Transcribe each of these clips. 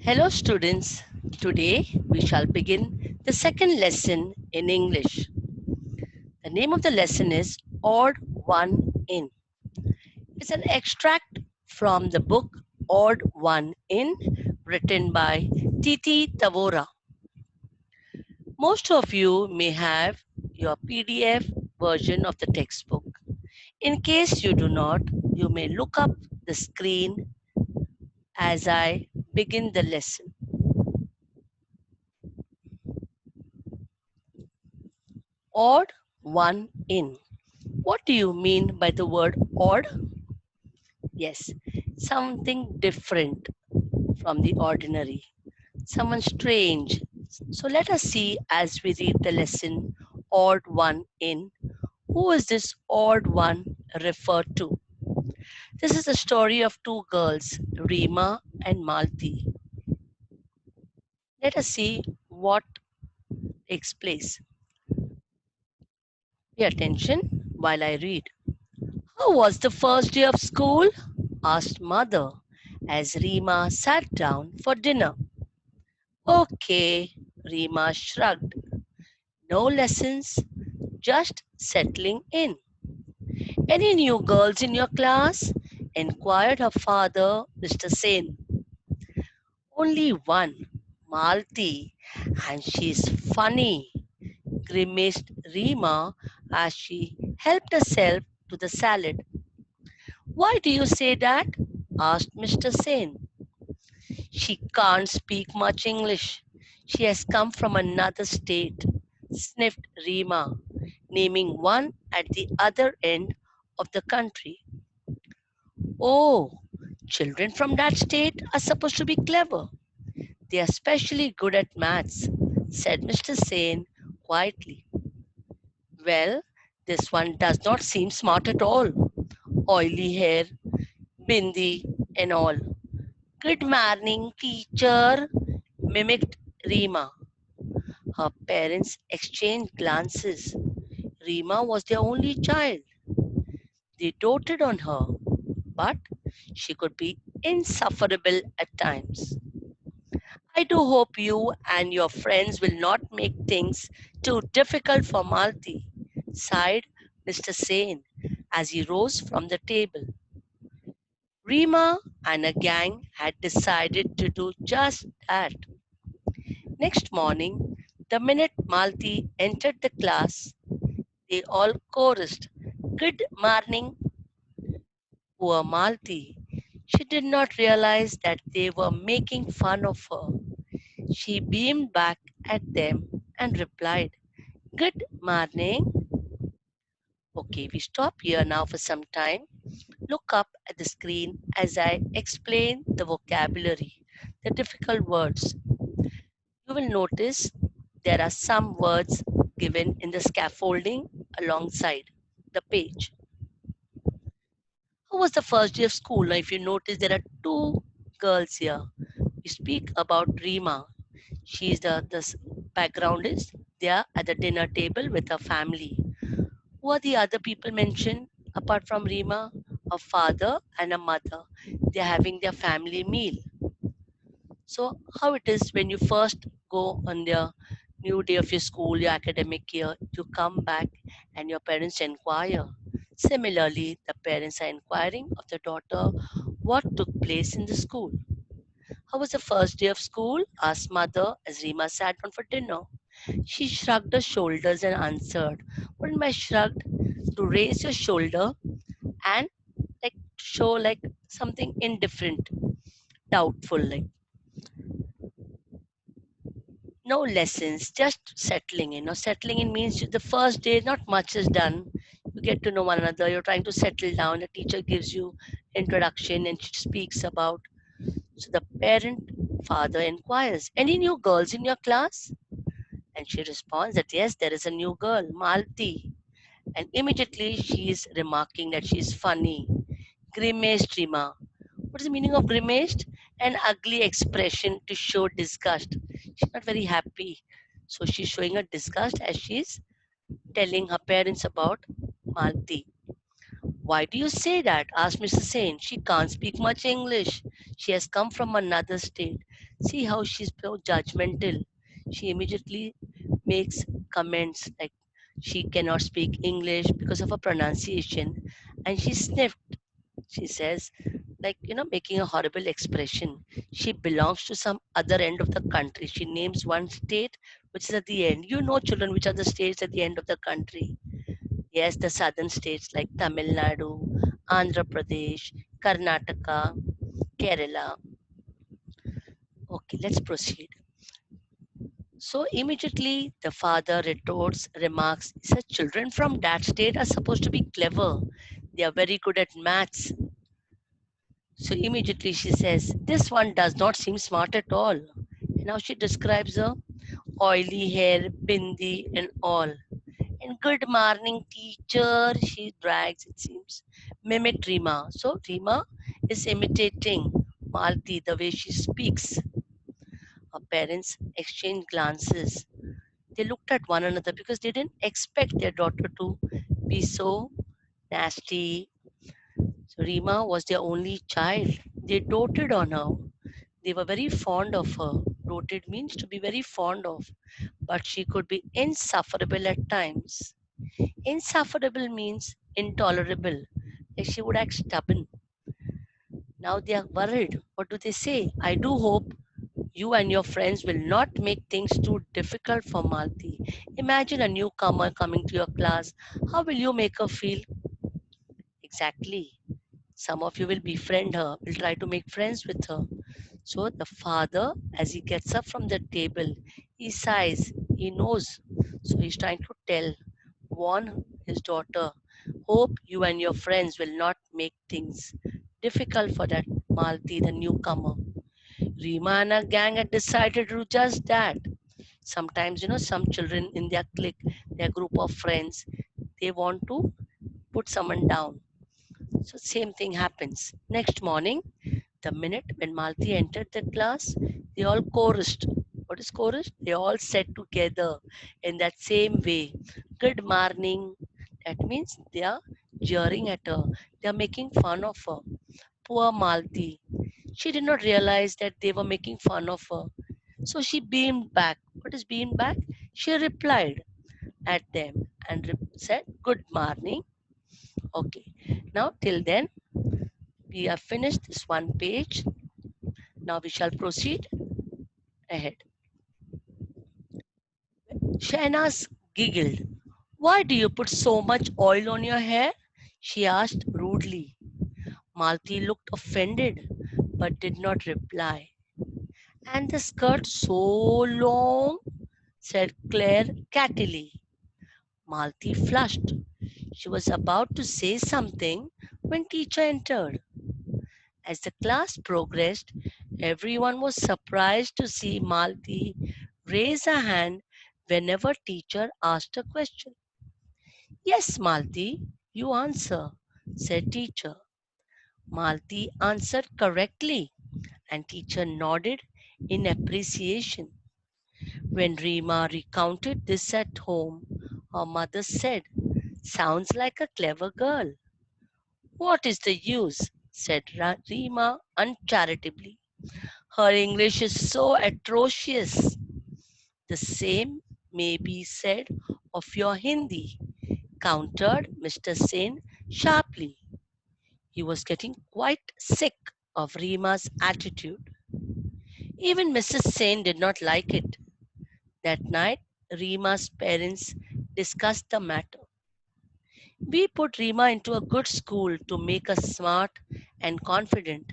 Hello students, today we shall begin the second lesson in English. The name of the lesson is Odd One In. It's an extract from the book Odd One In written by Titi Tavora. Most of you may have your PDF version of the textbook. In case you do not, you may look up the screen as I begin the lesson. Odd One In. What do you mean by the word odd? Yes, something different from the ordinary, someone strange. So let us see as we read the lesson Odd One In. Who is this odd one referred to? This is the story of two girls, Rima and Malti. Let us see what takes place. Pay attention while I read. How was the first day of school? Asked mother as Rima sat down for dinner. Okay, Rima shrugged. No lessons, just settling in. Any new girls in your class? Inquired her father, Mr. Sen. Only one, Malti, and she's funny, grimaced Rima as she helped herself to the salad. Why do you say that? Asked Mr. Sen. She can't speak much English. She has come from another state, sniffed Rima, naming one at the other end of the country. Oh, children from that state are supposed to be clever. They are especially good at maths, said Mr. Sen quietly. Well, this one does not seem smart at all. Oily hair, bindi, and all. Good morning, teacher, mimicked Rima. Her parents exchanged glances. Rima was their only child. They doted on her, but she could be insufferable at times. I do hope you and your friends will not make things too difficult for Malti, sighed Mr. Sen as he rose from the table. Rima and a gang had decided to do just that. Next morning, the minute Malti entered the class, they all chorused, Good morning, poor Malti. She did not realize that they were making fun of her. She beamed back at them and replied, Good morning. Okay, we stop here now for some time. Look up at the screen as I explain the vocabulary, the difficult words. You will notice there are some words given in the scaffolding alongside the page. How was the first day of school? Now, if you notice, there are two girls here. We speak about Rima. She is the background is there at the dinner table with her family. Who are the other people mentioned apart from Rima? A father and a mother. They are having their family meal. So, how it is when you first go on the new day of your school, your academic year, you come back and your parents inquire. Similarly, the parents are inquiring of the daughter what took place in the school. How was the first day of school? Asked mother as Rima sat down for dinner. She shrugged her shoulders and answered, What am I shrugged? To raise your shoulder and like show like something indifferent, doubtful, like no lessons, just settling in. Now, settling in means the first day, not much is done. You get to know one another. You're trying to settle down. The teacher gives you introduction and she speaks about. So the parent father inquires, any new girls in your class? And she responds that yes, there is a new girl, Malti. And immediately she is remarking that she is funny. Grimaced Rima. What is the meaning of grimaced? An ugly expression to show disgust. She's not very happy. So she's showing her disgust as she's telling her parents about Malti. Why do you say that? Asked Mr. Sen. She can't speak much English. She has come from another state. See how she's so judgmental. She immediately makes comments like she cannot speak English because of her pronunciation, and she sniffed. She says, like, making a horrible expression. She belongs to some other end of the country. She names one state which is at the end. You know, children, which are the states at the end of the country. Yes, the southern states like Tamil Nadu, Andhra Pradesh, Karnataka, Kerala. Okay, let's proceed. So immediately the father retorts, remarks, he says, children from that state are supposed to be clever. They are very good at maths. So immediately she says, this one does not seem smart at all. Now she describes her oily hair, bindi, and all. And good morning, teacher, she brags, it seems. Mimicked Rima. So Rima is imitating Malti the way she speaks. Her parents exchange glances. They looked at one another because they didn't expect their daughter to be so nasty. So Rima was their only child. They doted on her. They were very fond of her. Doted means to be very fond of, but she could be insufferable at times. Insufferable means intolerable. Like she would act stubborn. Now they are worried. What do they say? I do hope you and your friends will not make things too difficult for Malti. Imagine a newcomer coming to your class. How will you make her feel? Exactly. Some of you will befriend her, will try to make friends with her. So the father, as he gets up from the table, he sighs, he knows. So he's trying to warn his daughter, hope you and your friends will not make things difficult for that Malti, the newcomer. Rima and her gang had decided to do just that. Sometimes, some children in their clique, their group of friends, they want to put someone down. So same thing happens. Next morning, the minute when Malti entered the class, they all chorused. What is chorused? They all said together in that same way, good morning. That means they are jeering at her. They are making fun of her. Poor Malti. She did not realize that they were making fun of her. So she beamed back. What is beamed back? She replied at them and said, good morning. Okay. Now, till then, we have finished this one page. Now we shall proceed ahead. Shahnaz giggled. Why do you put so much oil on your hair? She asked rudely. Malti looked offended but did not reply. And the skirt so long, said Claire cattily. Malti flushed. She was about to say something when teacher entered. As the class progressed, everyone was surprised to see Malti raise a hand whenever teacher asked a question. Yes, Malti, you answer, said teacher. Malti answered correctly, and teacher nodded in appreciation. When Rima recounted this at home, her mother said, sounds like a clever girl. What is the use? Said Rima uncharitably. Her English is so atrocious. The same may be said of your Hindi, countered Mr. Sen sharply. He was getting quite sick of Rima's attitude. Even Mrs. Sen did not like it. That night, Rima's parents discussed the matter. We put Rima into a good school to make her smart and confident.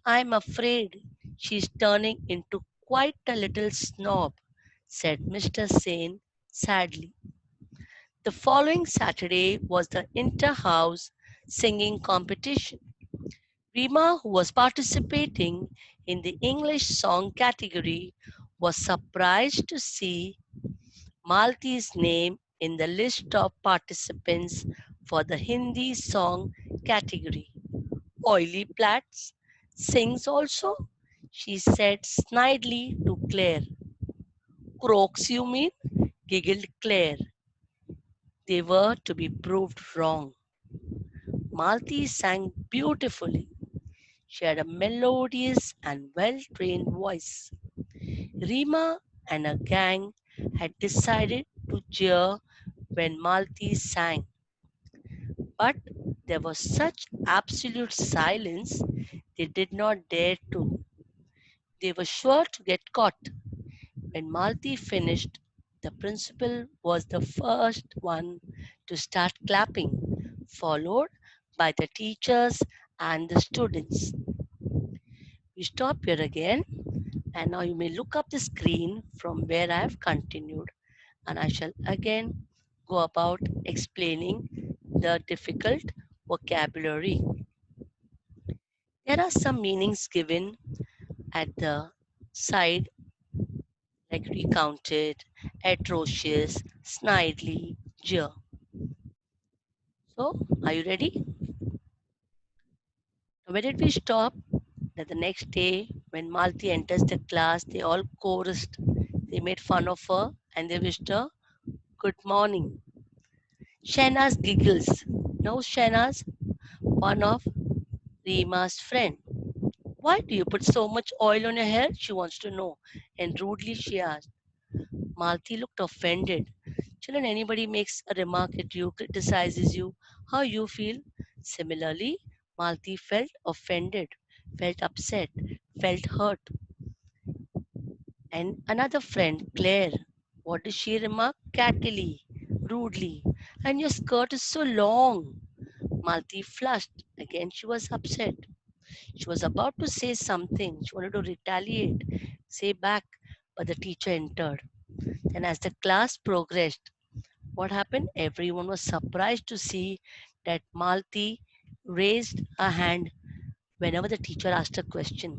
I'm afraid she's turning into quite a little snob, said Mr. Sen sadly. The following Saturday was the inter-house singing competition. Rima, who was participating in the English song category, was surprised to see Malti's name in the list of participants for the Hindi song category. Oily Plats sings also, she said snidely to Claire. Croaks, you mean? Giggled Claire. They were to be proved wrong. Malti sang beautifully. She had a melodious and well trained voice. Rima and her gang had decided to jeer when Malti sang, but there was such absolute silence they did not dare to. They were sure to get caught. When Malti finished, the principal was the first one to start clapping, followed by the teachers and the students. We stop here again, and now you may look up the screen from where I have continued, and I shall again go about explaining the difficult vocabulary. There are some meanings given at the side, like recounted, atrocious, snidely, jeer. So, are you ready? Where did we stop? That the next day, when Malti enters the class, they all chorused. They made fun of her and they wished her good morning. Shanaz giggles. No, Shanaz, one of Reema's friend. Why do you put so much oil on your hair? She wants to know. And rudely she asked. Malti looked offended. Children, anybody makes a remark at you, criticizes you, how you feel? Similarly, Malti felt offended, felt upset, felt hurt. And another friend, Claire, what did she remark? Cattily, rudely. And your skirt is so long. Malti flushed. Again, she was upset. She was about to say something. She wanted to retaliate, say back, but the teacher entered. And as the class progressed, what happened? Everyone was surprised to see that Malti raised a hand whenever the teacher asked a question.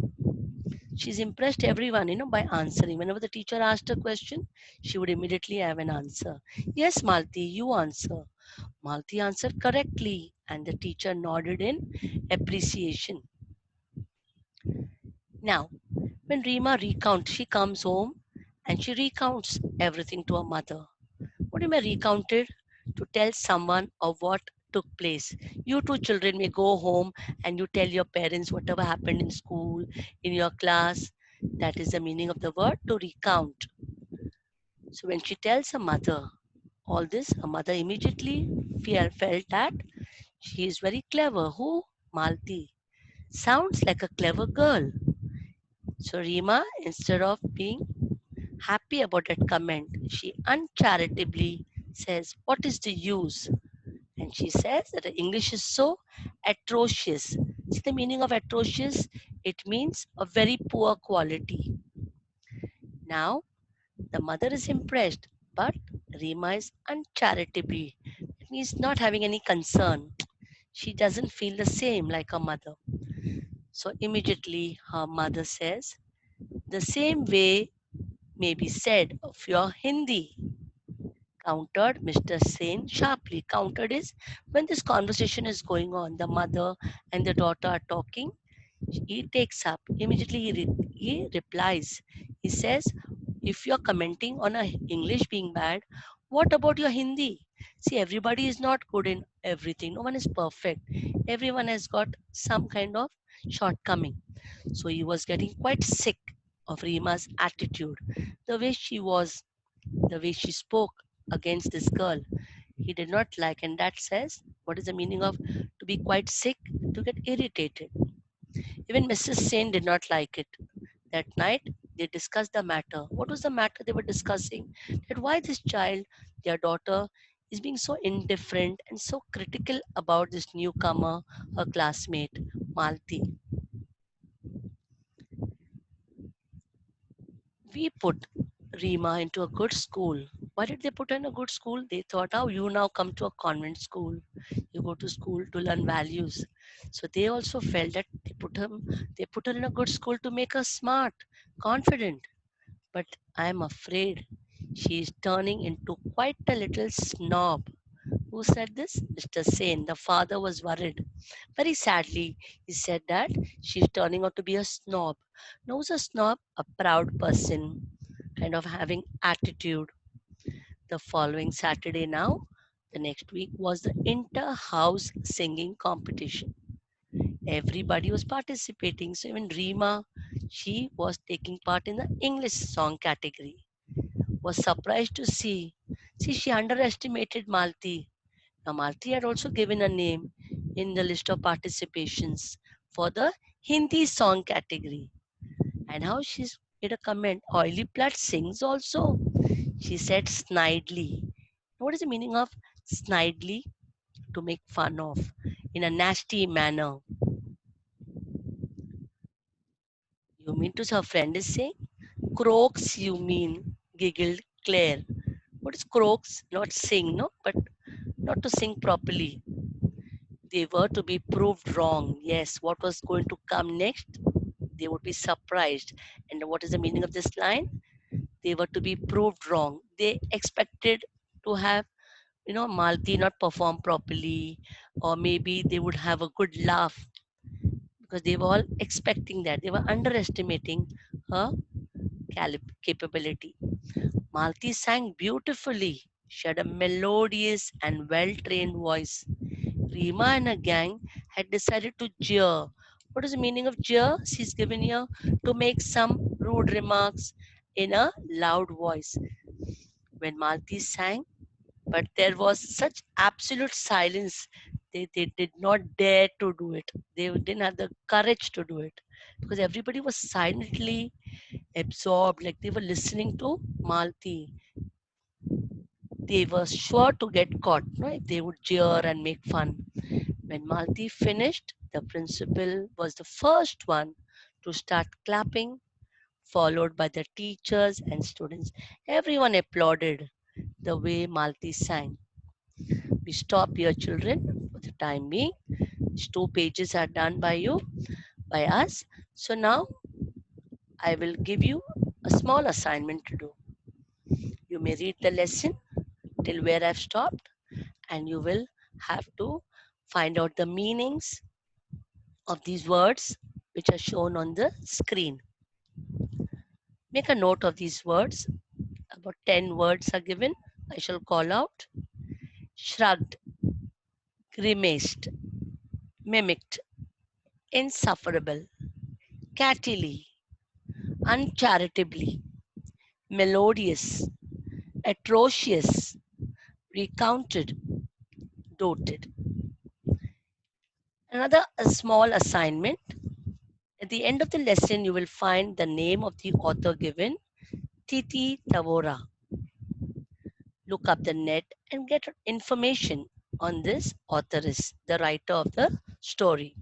She's impressed everyone, by answering. Whenever the teacher asked a question, she would immediately have an answer. Yes, Malti, you answer. Malti answered correctly, and the teacher nodded in appreciation. Now, when Rima recounts, she comes home and she recounts everything to her mother. What do you mean recounted? To tell someone of what took place. You two children may go home and you tell your parents whatever happened in school, in your class. That is the meaning of the word to recount. So when she tells her mother all this, her mother immediately felt that she is very clever. Who? Malti. Sounds like a clever girl. So Rima, instead of being happy about that comment, she uncharitably says, "What is the use?" And she says that the English is so atrocious. See the meaning of atrocious? It means a very poor quality. Now, the mother is impressed, but Rima is uncharitably. It means not having any concern. She doesn't feel the same like her mother. So immediately her mother says, the same way may be said of your Hindi, countered Mr. Sen sharply. Countered is when this conversation is going on, the mother and the daughter are talking. He takes up immediately. He replies. He says, "If you're commenting on a English being bad, what about your Hindi? See, everybody is not good in everything. No one is perfect. Everyone has got some kind of shortcoming." So he was getting quite sick of Rima's attitude, the way she was, the way she spoke against this girl. He did not like, and that says what is the meaning of to be quite sick, to get irritated. Even Mrs. Sain did not like it. That night, they discussed the matter. What was the matter they were discussing? That why this child, their daughter, is being so indifferent and so critical about this newcomer, her classmate, Malti. We put Rima into a good school. Why did they put her in a good school? They thought, oh, you now come to a convent school. You go to school to learn values. So they also felt that they put her in a good school to make her smart, confident. But I am afraid she is turning into quite a little snob. Who said this? Mr. Sen. The father was worried. Very sadly, he said that she's turning out to be a snob. Now, who's a snob? A proud person, kind of having attitude. The following Saturday now, the next week was the inter-house singing competition. Everybody was participating. So even Rima, she was taking part in the English song category. Was surprised to see. See, she underestimated Malti. Now, Malti had also given a name in the list of participations for the Hindi song category. And how she's made a comment, Oily Plat sings also. She said snidely. What is the meaning of snidely? To make fun of in a nasty manner. You mean to say her friend is saying? Croaks, you mean, giggled Claire. What is croaks? Not sing, no, but not to sing properly. They were to be proved wrong. Yes, what was going to come next? They would be surprised. And what is the meaning of this line? They were to be proved wrong. They expected to have, Malti not perform properly, or maybe they would have a good laugh because they were all expecting that. They were underestimating her capability. Malti sang beautifully. She had a melodious and well trained voice. Rima and her gang had decided to jeer. What is the meaning of jeer? She's given here to make some rude remarks in a loud voice when Malti sang, but there was such absolute silence. They did not dare to do it. They didn't have the courage to do it because everybody was silently absorbed, like they were listening to Malti. They were sure to get caught, no? If they would jeer and make fun. When Malti finished, the principal was the first one to start clapping, followed by the teachers and students. Everyone applauded the way Malti sang. We stop here, children, for the time being. These 2 pages are done by you, by us. So now I will give you a small assignment to do. You may read the lesson till where I've stopped, and you will have to find out the meanings of these words which are shown on the screen. Make a note of these words. About 10 words are given. I shall call out: shrugged, grimaced, mimicked, insufferable, cattily, uncharitably, melodious, atrocious, recounted, doted. Another small assignment. At the end of the lesson, you will find the name of the author given, Titi Tavora. Look up the net and get information on this authoress, the writer of the story.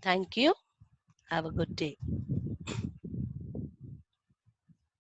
Thank you. Have a good day.